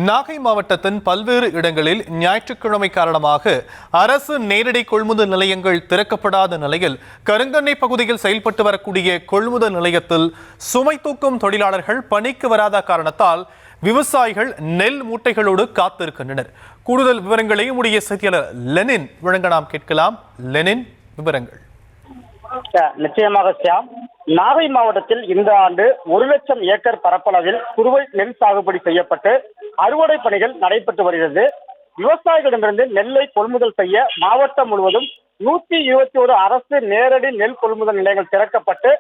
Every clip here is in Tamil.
நாகை மாவட்டத்தின் பல்வேறு இடங்களில் ஞாயிற்றுக்கிழமை காரணமாக அரசு நேரடி கொள்முதல் நிலையங்கள் திறக்கப்படாத நிலையில் கருங்கண்ணை பகுதியில் செயல்பட்டு வரக்கூடிய கொள்முதல் நிலையத்தில் சுமை தூக்கும் தொழிலாளர்கள் பணிக்கு வராத காரணத்தால் விவசாயிகள் நெல் மூட்டைகளோடு காத்திருக்கின்றனர். கூடுதல் விவரங்களை உடைய செய்தியாளர் லெனின் வழங்க நாம் கேட்கலாம். லெனின், விவரங்கள். நிச்சயமாக சியாம், நாகை மாவட்டத்தில் இந்த ஆண்டு 1,00,000 ஏக்கர் பரப்பளவில் குறுவை நெல் சாகுபடி செய்யப்பட்டு அறுவடை பணிகள் நடைபெற்று வருகிறது. விவசாயிகளிடமிருந்து நெல்லை கொள்முதல் செய்ய மாவட்டம் முழுவதும் 121 அரசு நேரடி நெல் கொள்முதல் நிலையங்கள் திறக்கப்பட்டு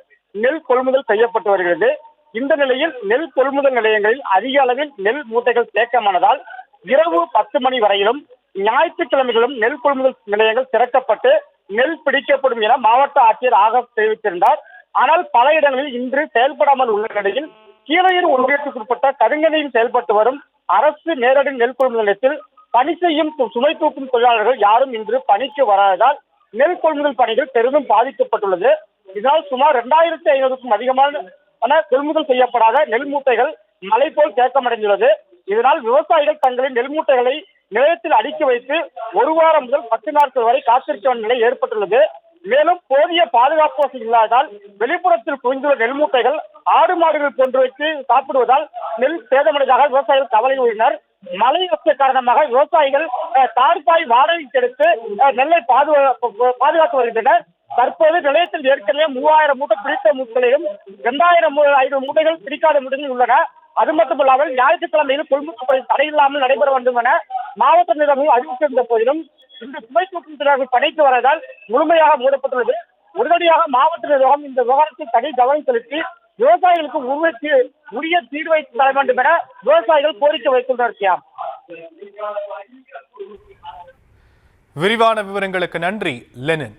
நெல் கொள்முதல் செய்யப்பட்டு வருகிறது. இந்த நிலையில் நெல் கொள்முதல் நிலையங்களில் அதிக அளவில் நெல் மூட்டைகள் தேக்கமானதால் இரவு 10 மணி வரையிலும் ஞாயிற்றுக்கிழமைகளும் நெல் கொள்முதல் நிலையங்கள் திறக்கப்பட்டு நெல் பிடிக்கப்படும் என மாவட்ட ஆட்சியர் ஆகாஷ் தெரிவித்திருந்தார். ஆனால் பல இடங்களில் இன்று செயல்படாமல் உள்ள நிலையில் கீழையூர் ஒன்றியத்திற்குட்பட்ட கருங்கண்ணையில் செயல்பட்டு வரும் அரசு நேரடி நெல் கொள்முதல் நிலையத்தில் பணி செய்யும் சுமை தூக்கும் தொழிலாளர்கள் யாரும் இன்று பணிக்கு வராததால் நெல் கொள்முதல் பணிகள் பெரிதும் பாதிக்கப்பட்டுள்ளது. இதனால் சுமார் 2,500க்கும் அதிகமான கொள்முதல் செய்யப்படாத நெல் மூட்டைகள் மலை போல் தேக்கமடைந்துள்ளது. இதனால் விவசாயிகள் தங்களின் நெல் மூட்டைகளை நிலையத்தில் அடுக்கி வைத்து 1 வாரம் முதல் 10 நாட்கள் வரை காத்திருக்க வேண்டிய நிலை ஏற்பட்டுள்ளது. மேலும் போதிய பாதுகாப்பு வசதி இல்லாததால் வெளிப்புறத்தில் குவிந்துள்ள நெல் மூட்டைகள் ஆடு மாடுகள் போன்று வைத்து சாப்பிடுவதால் நெல் சேதமடைந்ததாக விவசாயிகள் கவலை உள்ளனர். மழை வசதி காரணமாக விவசாயிகள் தார்பாய் வாடகைக்கு எடுத்து நெல்லை பாதுகாத்து வருகின்றனர். தற்போது நிலையத்தில் ஏற்கனவே 3000 மூட்டை பிடித்த மூட்டைகளையும் 2,500 மூட்டைகள் பிடிக்காத மூட்டைகள் உள்ளன. அது மட்டுமல்லாமல் ஞாயிற்றுக்கிழமையில் கொள்முதல் தடையில்லாமல் நடைபெற வேண்டும் என மாவட்ட நிர்வாகம் அறிவித்திருந்த போதிலும் இந்த சுமை தூக்கும் தொழிலாளர்கள் பணிக்கு வரதால் முழுமையாக மூடப்பட்டுள்ளது. உடனடியாக மாவட்ட நிர்வாகம் இந்த விவகாரத்தில் தனி கவனம் செலுத்தி விவசாயிகளுக்கு உரிய தீர்வை தர வேண்டும் என விவசாயிகள் கோரிக்கை வைத்துள்ளனர். விரிவான விவரங்களுக்கு நன்றி லெனின்.